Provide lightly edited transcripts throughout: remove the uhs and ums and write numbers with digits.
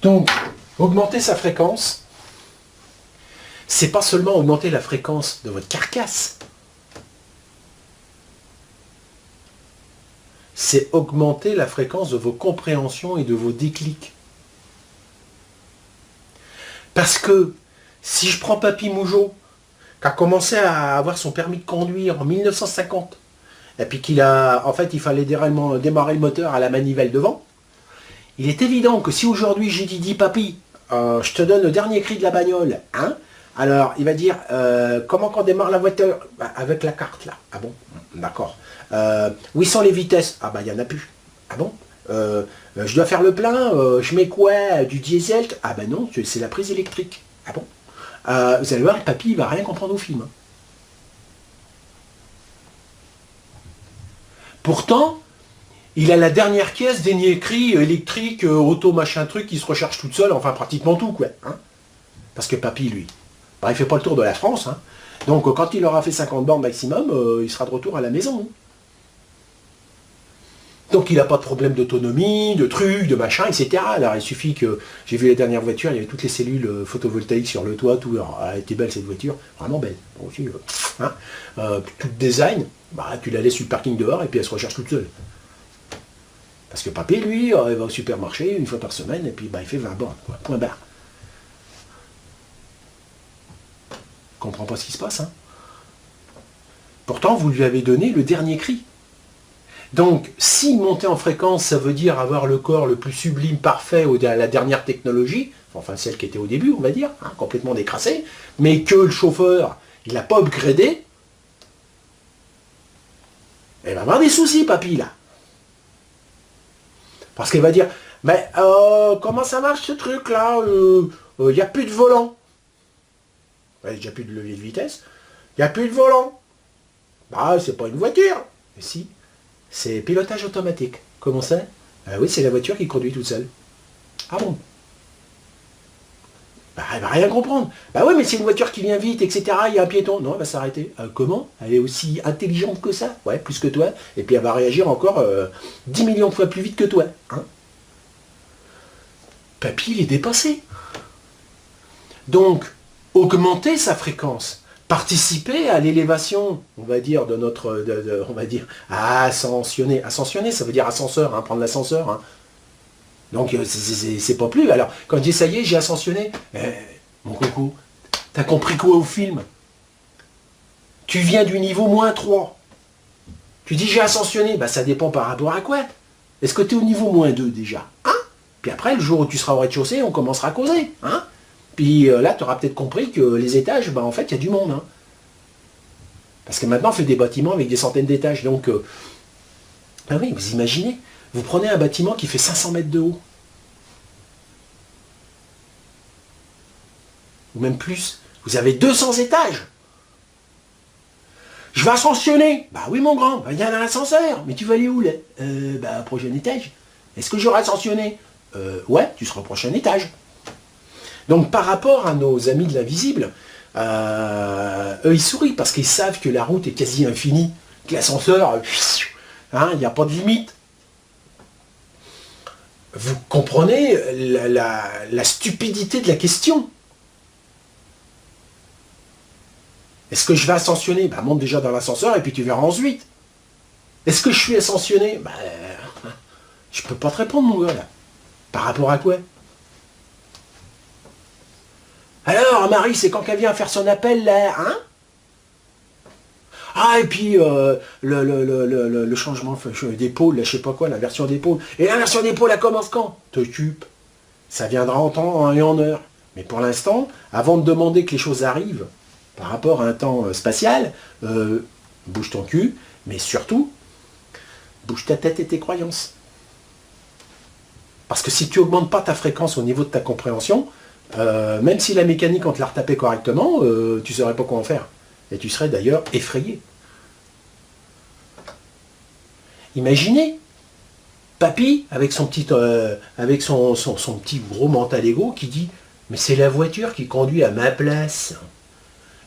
Donc, augmenter sa fréquence, c'est pas seulement augmenter la fréquence de votre carcasse, c'est augmenter la fréquence de vos compréhensions et de vos déclics. Parce que, si je prends Papy Mougeot, qui a commencé à avoir son permis de conduire en 1950, et puis en fait, il fallait démarrer le moteur à la manivelle devant, il est évident que si aujourd'hui j'ai dit papy, je te donne le dernier cri de la bagnole, hein, alors il va dire, comment qu'on démarre la voiture? Bah, avec la carte là. Ah bon? D'accord. Où sont les vitesses? Ah bah il n'y en a plus. Ah bon? Je dois faire le plein, je mets quoi? Du diesel? Ah bah non, c'est la prise électrique. Ah bon? Vous allez voir, papy il va rien comprendre au film. Hein. Pourtant, il a la dernière caisse d'écrit électrique, auto, machin truc, qui se recharge toute seule, enfin pratiquement tout, quoi. Hein. Parce que papy, lui, bah, il fait pas le tour de la France. Hein. Donc quand il aura fait 50 bornes maximum, il sera de retour à la maison. Hein. Donc il n'a pas de problème d'autonomie, de trucs, de machin, etc. Alors il suffit que, j'ai vu les dernières voitures, il y avait toutes les cellules photovoltaïques sur le toit, tout. Alors, elle était belle cette voiture, vraiment belle. Bon, aussi, hein. Tout design, bah, tu la laisses sur le parking dehors et puis elle se recharge toute seule. Parce que papy, lui, il va au supermarché une fois par semaine et puis bah, il fait 20 bornes, quoi. Point barre. Comprend pas ce qui se passe. Hein. Pourtant, vous lui avez donné le dernier cri. Donc, si monter en fréquence, ça veut dire avoir le corps le plus sublime, parfait, à la dernière technologie, enfin celle qui était au début, on va dire, hein, complètement décrassée, mais que le chauffeur, il n'a pas upgradé, il va avoir des soucis, papy, là. Parce qu'elle va dire, mais comment ça marche ce truc-là? Il n'y a plus de volant. Il n'y a déjà plus de levier de vitesse. Il n'y a plus de volant. Bah, c'est pas une voiture. Mais si, c'est pilotage automatique. Comment ça? Oui, c'est la voiture qui conduit toute seule. Ah bon? Bah, elle va rien comprendre. Bah oui, mais c'est une voiture qui vient vite, etc. Il y a un piéton. Non, elle va s'arrêter. Comment? Elle est aussi intelligente que ça? Ouais, plus que toi. Et puis elle va réagir encore 10 millions de fois plus vite que toi. Hein? Papy, il est dépassé. Donc, augmenter sa fréquence, participer à l'élévation, on va dire, de notre, on va dire, à ascensionner. Ascensionner, ça veut dire ascenseur, hein, prendre l'ascenseur. Hein. Donc, c'est pas plus. Alors, quand je dis ça y est, j'ai ascensionné, mon coco, t'as compris quoi au film? Tu viens du niveau -3. Tu dis j'ai ascensionné, bah ça dépend par rapport à quoi? Est-ce que tu es au niveau -2 déjà? Hein? Puis après, le jour où tu seras au rez-de-chaussée, on commencera à causer. Hein? Puis là, tu auras peut-être compris que les étages, bah, en fait, il y a du monde. Hein. Parce que maintenant, on fait des bâtiments avec des centaines d'étages. Donc, ah oui, vous imaginez, vous prenez un bâtiment qui fait 500 mètres de haut. Ou même plus. Vous avez 200 étages. Je vais ascensionner. Bah oui, mon grand, il y a un ascenseur. Mais tu vas aller où, là? Bah, au prochain étage. Est-ce que j'aurai ascensionné? Ouais, tu seras au prochain étage. Donc par rapport à nos amis de l'invisible, eux ils sourient parce qu'ils savent que la route est quasi infinie, que l'ascenseur, il n'y a pas de limite. Vous comprenez la stupidité de la question? Est-ce que je vais ascensionner? Bah monte déjà dans l'ascenseur et puis tu verras ensuite. Est-ce que je suis ascensionné? Bah je peux pas te répondre mon gars là. Par rapport à quoi? Alors, Marie, c'est quand qu'elle vient faire son appel, là, hein? Ah, et puis, le changement d'épaule, là, je sais pas quoi, la version d'épaule. Et la version d'épaule, elle commence quand? T'occupe. Ça viendra en temps et en heure. Mais pour l'instant, avant de demander que les choses arrivent, par rapport à un temps spatial, bouge ton cul, mais surtout, bouge ta tête et tes croyances. Parce que si tu augmentes pas ta fréquence au niveau de ta compréhension, même si la mécanique, on te l'a retapé correctement, tu ne saurais pas quoi en faire. Et tu serais d'ailleurs effrayé. Imaginez, papy, avec son petit, son petit gros mental égo, qui dit « Mais c'est la voiture qui conduit à ma place.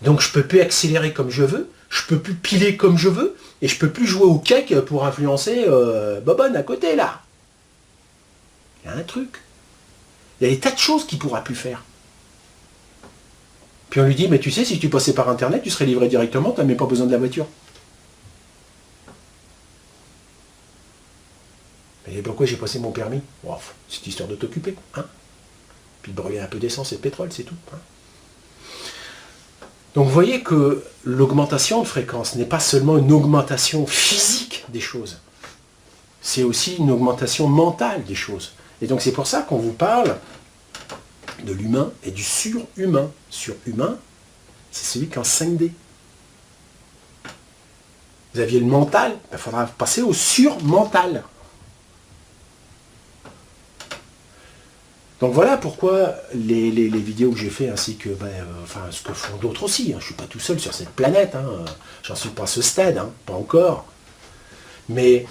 Donc je ne peux plus accélérer comme je veux, je ne peux plus piler comme je veux, et je ne peux plus jouer au cake pour influencer Bobonne à côté, là. » Il y a un truc. Il y a des tas de choses qu'il ne pourra plus faire. Puis on lui dit, mais tu sais, si tu passais par Internet, tu serais livré directement, tu n'as même pas besoin de la voiture. Et pourquoi j'ai passé mon permis? Oh, c'est histoire de t'occuper, hein. Puis de brûler un peu d'essence et de pétrole, c'est tout. Hein. Donc vous voyez que l'augmentation de fréquence n'est pas seulement une augmentation physique des choses, c'est aussi une augmentation mentale des choses. Et donc c'est pour ça qu'on vous parle de l'humain et du surhumain. Surhumain, c'est celui qui est en 5D. Vous aviez le mental, il faudra passer au surmental. Donc voilà pourquoi les vidéos que j'ai fait, ainsi que ce que font d'autres aussi, hein. Je ne suis pas tout seul sur cette planète, hein. J'en suis pas à ce stade, hein, pas encore. Mais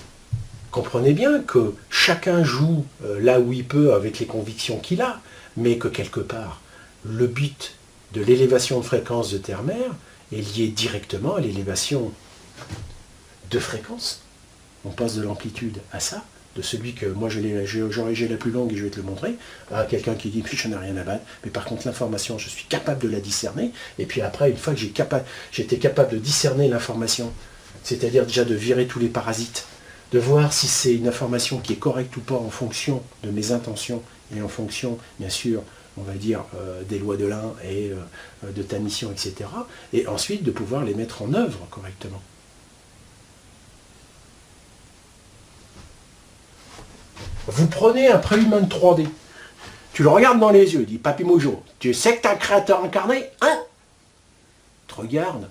comprenez bien que chacun joue là où il peut avec les convictions qu'il a, mais que quelque part, le but de l'élévation de fréquence de Terre-Mère est lié directement à l'élévation de fréquence. On passe de l'amplitude à ça, de celui que moi j'ai la plus longue et je vais te le montrer, à quelqu'un qui dit je n'ai rien à battre, mais par contre l'information je suis capable de la discerner, et puis après une fois que j'étais capable de discerner l'information, c'est-à-dire déjà de virer tous les parasites, de voir si c'est une information qui est correcte ou pas en fonction de mes intentions et en fonction bien sûr on va dire des lois de l'un et de ta mission, etc. Et ensuite de pouvoir les mettre en œuvre correctement. Vous prenez un préhumain de 3D, tu le regardes dans les yeux, dit Papy Mojo, tu sais que tu as un créateur incarné, hein? Tu te regardes,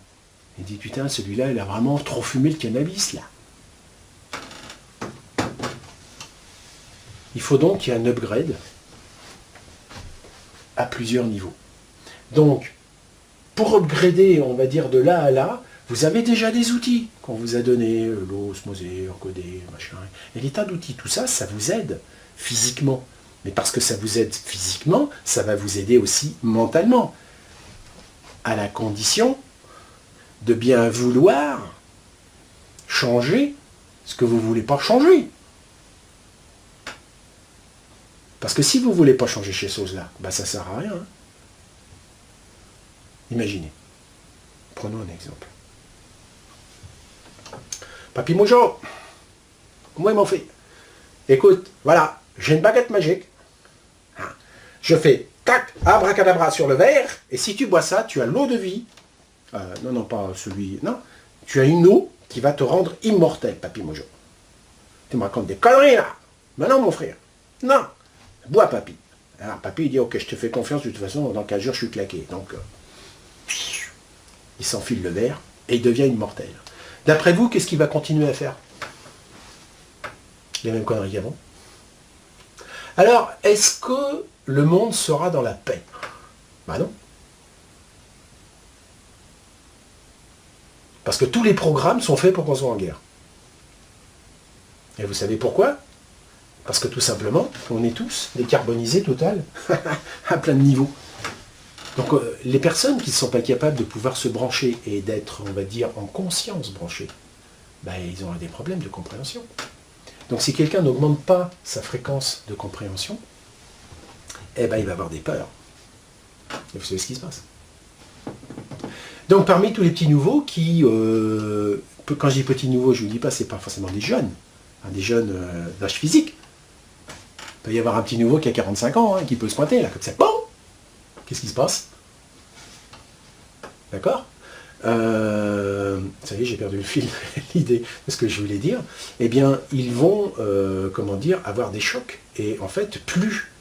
et dit putain, celui-là, il a vraiment trop fumé le cannabis, là. Il faut donc qu'il y ait un upgrade à plusieurs niveaux. Donc, pour upgrader, on va dire de là à là, vous avez déjà des outils qu'on vous a donnés, l'osmosé, encodé, machin, et des tas d'outils. Tout ça, ça vous aide physiquement. Mais parce que ça vous aide physiquement, ça va vous aider aussi mentalement. À la condition de bien vouloir changer ce que vous ne voulez pas changer. Parce que si vous ne voulez pas changer ces choses-là, ça ne sert à rien. Hein. Imaginez. Prenons un exemple. Papy Mojo, moi mon fils, écoute, voilà, j'ai une baguette magique. Je fais tac, abracadabra sur le verre, et si tu bois ça, tu as l'eau de vie. Non, pas celui, non. Tu as une eau qui va te rendre immortel, Papy Mojo. Tu me racontes des conneries là. Mais non, mon frère. Non. Bois, papy. Alors, papy, il dit, ok, je te fais confiance, de toute façon, dans 15 jours, je suis claqué. Donc, il s'enfile le verre, et il devient immortel. D'après vous, qu'est-ce qu'il va continuer à faire? Les mêmes conneries qu'avant. Alors, est-ce que le monde sera dans la paix? Ben non. Parce que tous les programmes sont faits pour qu'on soit en guerre. Et vous savez pourquoi? Parce que tout simplement, on est tous décarbonisés total, à plein de niveaux. Donc les personnes qui ne sont pas capables de pouvoir se brancher et d'être, on va dire, en conscience branchée, ils ont des problèmes de compréhension. Donc si quelqu'un n'augmente pas sa fréquence de compréhension, il va avoir des peurs. Et vous savez ce qui se passe. Donc parmi tous les petits nouveaux qui, quand je dis petits nouveaux, je ne vous dis pas, ce n'est pas forcément des jeunes, des jeunes d'âge physique. Il peut y avoir un petit nouveau qui a 45 ans, qui peut se pointer, là, comme ça. Bon, qu'est-ce qui se passe? D'accord? Ça y est, j'ai perdu le fil, l'idée de ce que je voulais dire. Eh bien, ils vont, avoir des chocs. Et en fait, plus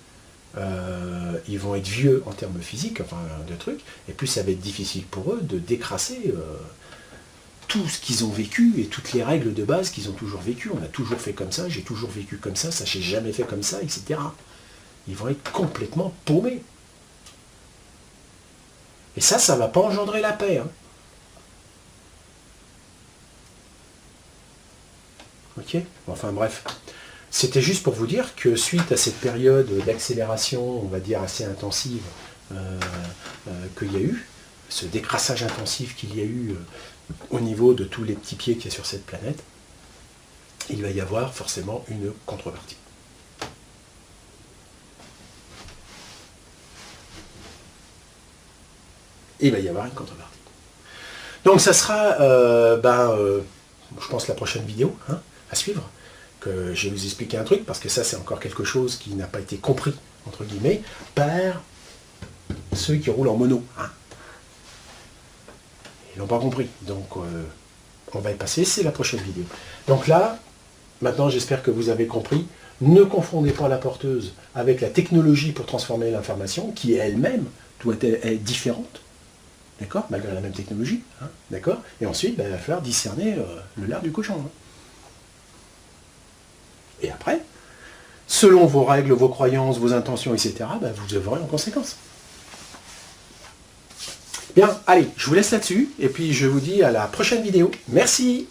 ils vont être vieux en termes physiques, de trucs, et plus ça va être difficile pour eux de décrasser tout ce qu'ils ont vécu et toutes les règles de base qu'ils ont toujours vécues. On a toujours fait comme ça, j'ai toujours vécu comme ça j'ai jamais fait comme ça, etc. Ils vont être complètement paumés. Et ça ne va pas engendrer la paix. Hein. Ok? Enfin bref. C'était juste pour vous dire que suite à cette période d'accélération, on va dire assez intensive, qu'il y a eu, ce décrassage intensif qu'il y a eu au niveau de tous les petits pieds qu'il y a sur cette planète, il va y avoir forcément une contrepartie. Et il va y avoir une contrepartie. Donc ça sera, je pense, la prochaine vidéo hein, à suivre, que je vais vous expliquer un truc, parce que ça c'est encore quelque chose qui n'a pas été compris, entre guillemets, par ceux qui roulent en mono. Hein. Ils n'ont pas compris. Donc on va y passer, c'est la prochaine vidéo. Donc là, maintenant j'espère que vous avez compris. Ne confondez pas la porteuse avec la technologie pour transformer l'information, qui elle-même doit être différente. D'accord? Malgré la même technologie. Hein, d'accord? Et ensuite, il va falloir discerner le lard du cochon. Hein. Et après, selon vos règles, vos croyances, vos intentions, etc., vous œuvrez en conséquence. Bien, allez, je vous laisse là-dessus, et puis je vous dis à la prochaine vidéo. Merci!